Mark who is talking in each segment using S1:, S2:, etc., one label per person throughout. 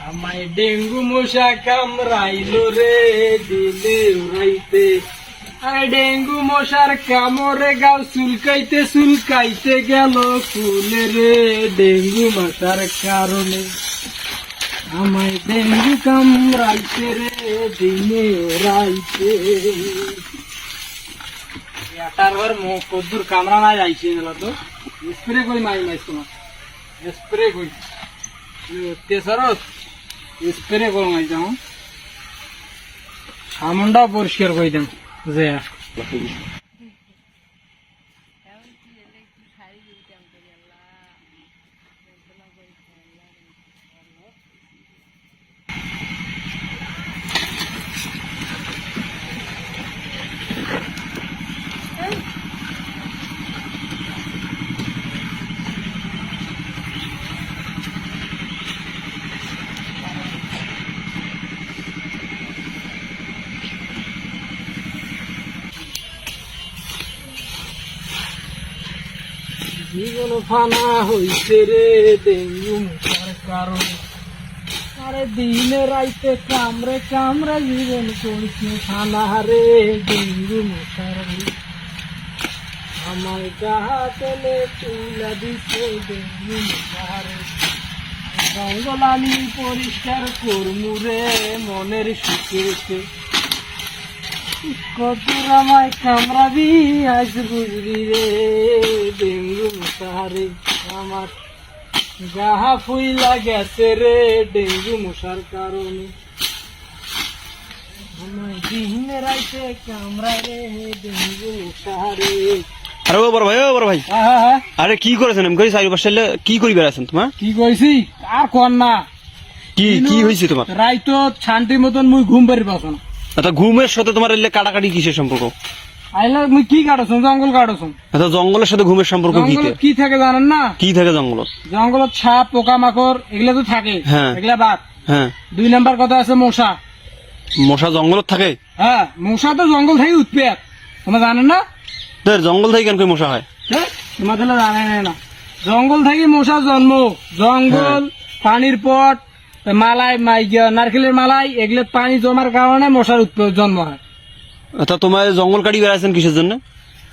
S1: আমায় ডেঙ্গু মশা কামড়াইলো রে দিলে উড়াইতে। আর ডেঙ্গু মশার কামড়ে গাও চুলকাইতে চুলকাইতে গেল ফুলে রে ডেঙ্গু মশার কারণে। আমায় ডেঙ্গু কামড়াইতে রে দিনে উড়াইতে। এটার ঘর মুখ কদ্দুর কামড়া না যাইছে তো স্প্রে করি মাই মাইছ তোমার স্প্রে করি তেসরত স্প্রে করো মাই যাও সামনটা পরিষ্কার করে দেন যে জীবন ফানা হইছে রে ডেঙ্গু মশার কারণে। আরে দিনে রাইতে কামড়ে কামড়ে জীবন করছে ফানা রে ডেঙ্গু মশার। আমার গাহা তেলে তুলা দিছে ডেঙ্গু মশার। জঙ্গল আমি পরিষ্কার করমু রে মনের সুখে। কতর আমায় কামড়াবি আজ বুঝবি রে ডেঙ্গু মশারে। আমার গাহা ফুইলা গেছে রে ডেঙ্গু মশার কারণে। আমায় দিনে রাইতে কামড়ায় রে ডেঙ্গু মশারে।
S2: আরে ও বড় ভাই, ও বড় ভাই, আরে কি করেছেন? আমি কই চারিপাশে কি করি বেড়াচ্ছেন? তোমার
S1: কি কইছি আর কোন না
S2: কি কি হয়েছে তোমার?
S1: রাইতো শান্তির মতন মুই ঘুম পারি পাচ্ছ না।
S2: আচ্ছা, ঘুমের সাথে তোমার এলে কাটাকাটি কিসের সম্পর্ক?
S1: আইলা মুই কি কাটছ জঙ্গল কাটছ?
S2: আচ্ছা, জঙ্গলের সাথে ঘুমের সম্পর্ক কি?
S1: কি থাকে জানেন না?
S2: কি থাকে জঙ্গল?
S1: জঙ্গলত সাপ পোকা মাকড় এগুলা তো থাকে।
S2: হ্যাঁ,
S1: এগুলা বাদ।
S2: হ্যাঁ,
S1: 2 নাম্বার কথা আছে মশা।
S2: মশা জঙ্গলত থাকে?
S1: হ্যাঁ, মশা তো জঙ্গল থেকে উৎপেত, তোমরা জানেন না?
S2: জঙ্গল থেকে কেন করে মশা হয়?
S1: তোমাদের জানে না? জঙ্গল থেকে মশা জন্ম। জঙ্গল, পানির পট, মালাই নারকেলের মালাই এগুলো পানি জমার কারণে মশার জন্ম হয়।
S2: আচ্ছা, তোমার জঙ্গল কাটি বেড়াচ্ছেন কিসের জন্য?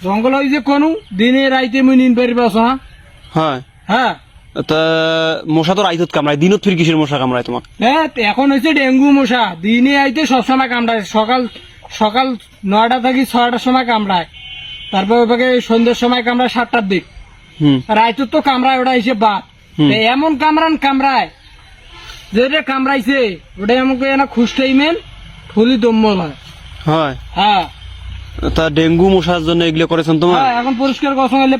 S1: জঙ্গল ওই যে কোন দিনে রাইতে মুই নিন পারি পাচ্ছ না।
S2: হ্যাঁ,
S1: হ্যাঁ,
S2: তা মশা তো রাইতত কামড়ায়, দিনত ফির কিসের মশা কামড়ায় তোমার?
S1: হ্যাঁ, এখন হয়েছে ডেঙ্গু মশা। দিনে আইতে সবসময় কামড়ায়। সকাল 9টা থেকে 6টার সময় কামড়ায়, তারপর ওইভাবে সন্ধ্যের সময় কামড়ায় 7টার দিক। রাইতত তো কামড়ায়, ওটা হিসেবে বাদ। এমন কামড়ায় যেটা কামড়াইছে ওটা আমাকে খুশটাই মেন ফুলি দম্বল হয়। হ্যাঁ,
S2: তা ডেঙ্গু মশার জন্য এগুলো করেছেন তোমার?
S1: এখন পরিষ্কার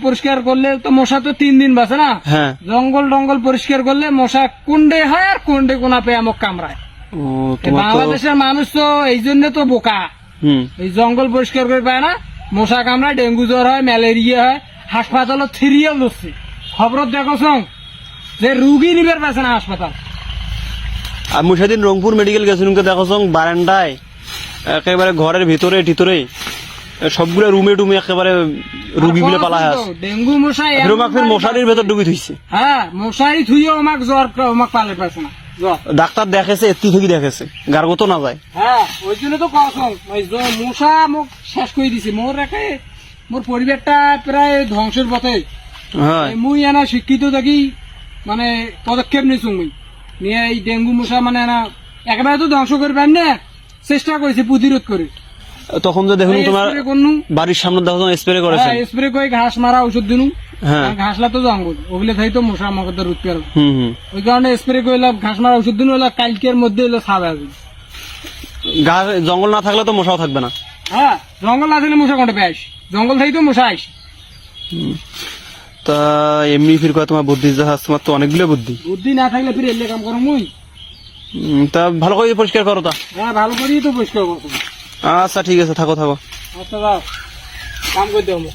S1: পরিষ্কার করলে তো মশা তো 3 দিন বাঁচে না।
S2: হ্যাঁ,
S1: জঙ্গল পরিষ্কার করলে মশা কুন্ডে হয় আর কুন্ডে কোনা পেয়ে আমাকে কামড়ায়। বাংলাদেশের মানুষ তো এই জন্য তো বোকা। এই জঙ্গল পরিষ্কার করে পায় না, মশা কামড়ায়, ডেঙ্গু জ্বর হয়, ম্যালেরিয়া হয়। হাসপাতালত সিরিয়াল ধরছে, খবর দেখো যে রুগী নিবার পাচ্ছে না হাসপাতাল।
S2: আমি সেদিন রংপুর মেডিকেল গেছিলাম, দেখো বারান্দায় একেবারে ঘরের ভিতরে টিতরে সবগুলো রুমে টুমে একেবারে রুগীগুলো পালা আছে।
S1: ডেঙ্গু মশা
S2: মশারির ভেতর ডুবি থইছে।
S1: হ্যাঁ, মশারি থুইও আমাকে জ্বর পালে পাচ্ছে না।
S2: ডাক্তার দেখেছে, এত্তি থেকে দেখেছে, গার্গত না যায়।
S1: হ্যাঁ, ওই জন্য তো মশা মোক শেষ করে দিছে। মোর পরিবারটা প্রায় ধ্বংসের পথে। মুই এনা শিক্ষিত থাকি মানে পদক্ষেপ নিয়েছি মুই নিয়ে এই ডেঙ্গু মশা মানে একেবারে তো ধ্বংস করে পারেন না, চেষ্টা করেছি প্রতিরোধ করে।
S2: তখন যে দেখুন তোমার বাড়ির সামনে দেখো স্প্রে করেছে,
S1: স্প্রে করে ঘাস মারা ঔষধ দিনু। ঘাসলা তো জঙ্গল, ওগুলো থাই তো মশা আমাকে রোধ পেল। ওই কারণে স্প্রে করলাম, ঘাস মারা ঔষধ দিনু। কালকের মধ্যে এলো ছাবে আসবে।
S2: জঙ্গল না থাকলে তো মশাও থাকবে না।
S1: হ্যাঁ, জঙ্গল না থাকলে মশা কোনটা পেয়ে জঙ্গল থাই তো মশা আইস।
S2: তা এমনি ফির তোমার বুদ্ধি জাহাজ, তোমার তো অনেকগুলো বুদ্ধি
S1: না থাকলে ফির এলে কাম করো মুই।
S2: তা ভালো করে পরিষ্কার করো। তা
S1: হ্যাঁ, ভালো করেই তো পরিষ্কার করো।
S2: আচ্ছা, ঠিক আছে, থাকো।
S1: আচ্ছা, কাম করে দেবো।